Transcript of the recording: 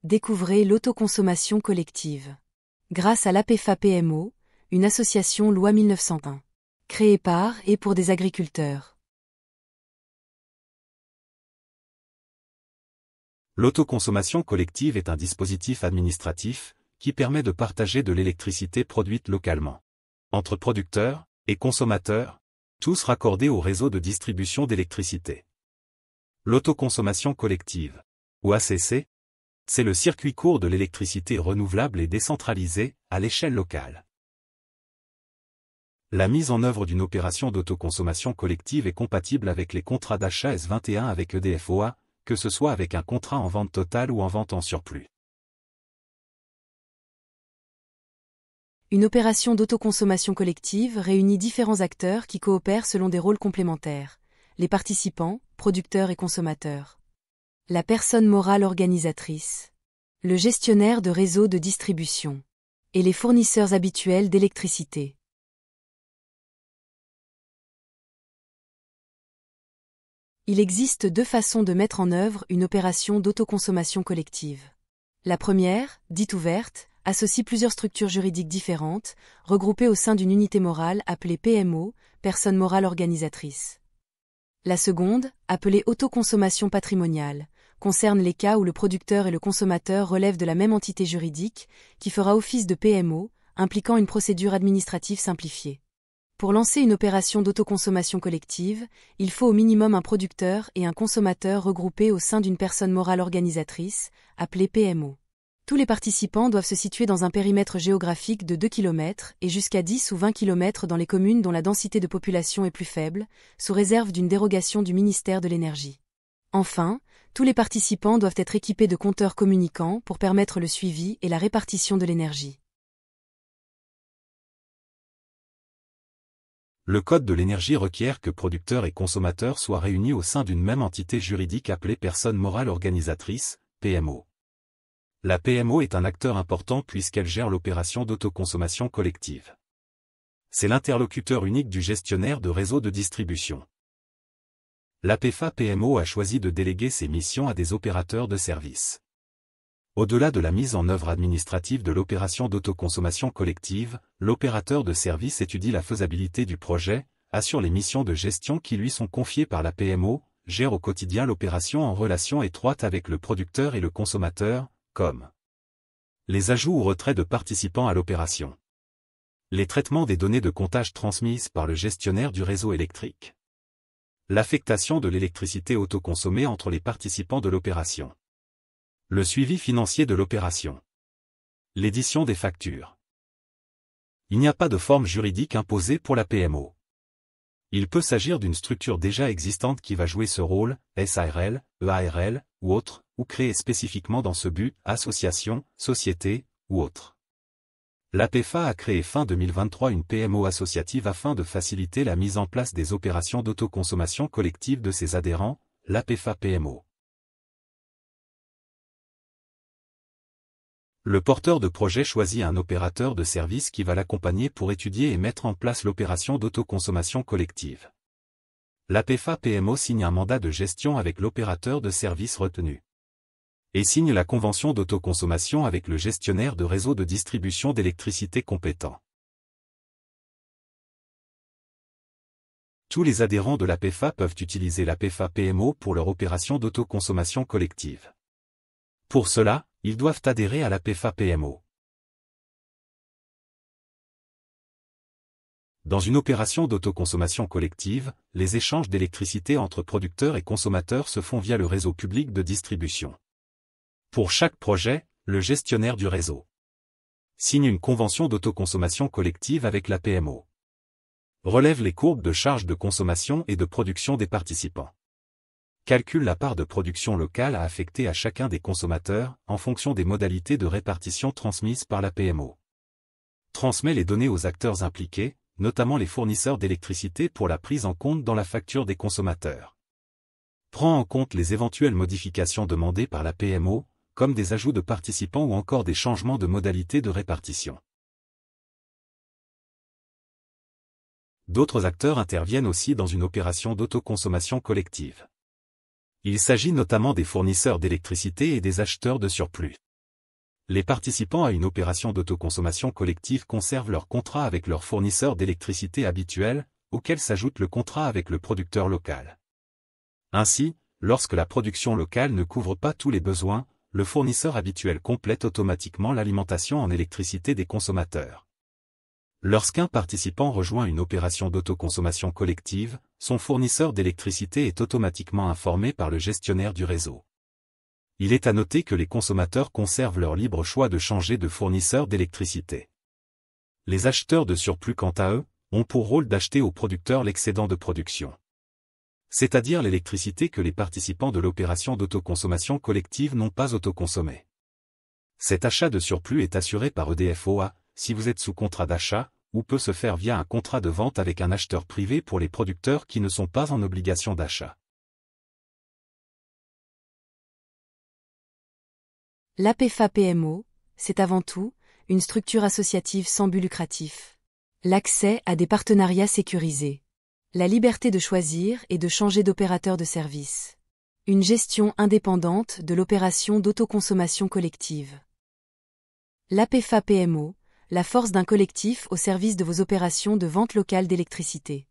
Découvrez l'autoconsommation collective. Grâce à l'APEFA-PMO, une association loi 1901. Créée par et pour des agriculteurs. L'autoconsommation collective est un dispositif administratif qui permet de partager de l'électricité produite localement entre producteurs et consommateurs, tous raccordés au réseau de distribution d'électricité. L'autoconsommation collective, ou ACC, c'est le circuit court de l'électricité renouvelable et décentralisée à l'échelle locale. La mise en œuvre d'une opération d'autoconsommation collective est compatible avec les contrats d'achat S21 avec EDF-OA, que ce soit avec un contrat en vente totale ou en vente en surplus. Une opération d'autoconsommation collective réunit différents acteurs qui coopèrent selon des rôles complémentaires. Les participants, producteurs et consommateurs. La personne morale organisatrice. Le gestionnaire de réseau de distribution. Et les fournisseurs habituels d'électricité. Il existe deux façons de mettre en œuvre une opération d'autoconsommation collective. La première, dite ouverte, associe plusieurs structures juridiques différentes, regroupées au sein d'une unité morale appelée PMO, personne morale organisatrice. La seconde, appelée autoconsommation patrimoniale, concerne les cas où le producteur et le consommateur relèvent de la même entité juridique, qui fera office de PMO, impliquant une procédure administrative simplifiée. Pour lancer une opération d'autoconsommation collective, il faut au minimum un producteur et un consommateur regroupés au sein d'une personne morale organisatrice, appelée PMO. Tous les participants doivent se situer dans un périmètre géographique de 2 km et jusqu'à 10 ou 20 km dans les communes dont la densité de population est plus faible, sous réserve d'une dérogation du ministère de l'Énergie. Enfin, tous les participants doivent être équipés de compteurs communicants pour permettre le suivi et la répartition de l'énergie. Le Code de l'énergie requiert que producteurs et consommateurs soient réunis au sein d'une même entité juridique appelée personne morale organisatrice, PMO. La PMO est un acteur important puisqu'elle gère l'opération d'autoconsommation collective. C'est l'interlocuteur unique du gestionnaire de réseau de distribution. L'APEFA-PMO a choisi de déléguer ses missions à des opérateurs de services. Au-delà de la mise en œuvre administrative de l'opération d'autoconsommation collective, l'opérateur de service étudie la faisabilité du projet, assure les missions de gestion qui lui sont confiées par la PMO, gère au quotidien l'opération en relation étroite avec le producteur et le consommateur, comme les ajouts ou retraits de participants à l'opération, les traitements des données de comptage transmises par le gestionnaire du réseau électrique, l'affectation de l'électricité autoconsommée entre les participants de l'opération, le suivi financier de l'opération, l'édition des factures. Il n'y a pas de forme juridique imposée pour la PMO. Il peut s'agir d'une structure déjà existante qui va jouer ce rôle, SARL, EARL, ou autre, ou créée spécifiquement dans ce but, association, société, ou autre. L'APEFA a créé fin 2023 une PMO associative afin de faciliter la mise en place des opérations d'autoconsommation collective de ses adhérents, l'APEFA-PMO. Le porteur de projet choisit un opérateur de service qui va l'accompagner pour étudier et mettre en place l'opération d'autoconsommation collective. L'APEFA-PMO signe un mandat de gestion avec l'opérateur de service retenu. Et signe la convention d'autoconsommation avec le gestionnaire de réseau de distribution d'électricité compétent. Tous les adhérents de l'APEFA peuvent utiliser l'APEFA-PMO pour leur opération d'autoconsommation collective. Pour cela, ils doivent adhérer à l'APEFA-PMO. Dans une opération d'autoconsommation collective, les échanges d'électricité entre producteurs et consommateurs se font via le réseau public de distribution. Pour chaque projet, le gestionnaire du réseau signe une convention d'autoconsommation collective avec la PMO. Relève les courbes de charges de consommation et de production des participants. Calcule la part de production locale à affecter à chacun des consommateurs, en fonction des modalités de répartition transmises par la PMO. Transmet les données aux acteurs impliqués, notamment les fournisseurs d'électricité pour la prise en compte dans la facture des consommateurs. Prend en compte les éventuelles modifications demandées par la PMO, comme des ajouts de participants ou encore des changements de modalités de répartition. D'autres acteurs interviennent aussi dans une opération d'autoconsommation collective. Il s'agit notamment des fournisseurs d'électricité et des acheteurs de surplus. Les participants à une opération d'autoconsommation collective conservent leur contrat avec leur fournisseur d'électricité habituel, auquel s'ajoute le contrat avec le producteur local. Ainsi, lorsque la production locale ne couvre pas tous les besoins, le fournisseur habituel complète automatiquement l'alimentation en électricité des consommateurs. Lorsqu'un participant rejoint une opération d'autoconsommation collective, son fournisseur d'électricité est automatiquement informé par le gestionnaire du réseau. Il est à noter que les consommateurs conservent leur libre choix de changer de fournisseur d'électricité. Les acheteurs de surplus, quant à eux, ont pour rôle d'acheter au producteur l'excédent de production, c'est-à-dire l'électricité que les participants de l'opération d'autoconsommation collective n'ont pas autoconsommée. Cet achat de surplus est assuré par EDF-OA, si vous êtes sous contrat d'achat, ou peut se faire via un contrat de vente avec un acheteur privé pour les producteurs qui ne sont pas en obligation d'achat. L'APFA-PMO, c'est avant tout une structure associative sans but lucratif. L'accès à des partenariats sécurisés. La liberté de choisir et de changer d'opérateur de service. Une gestion indépendante de l'opération d'autoconsommation collective. L'APFA-PMO, la force d'un collectif au service de vos opérations de vente locale d'électricité.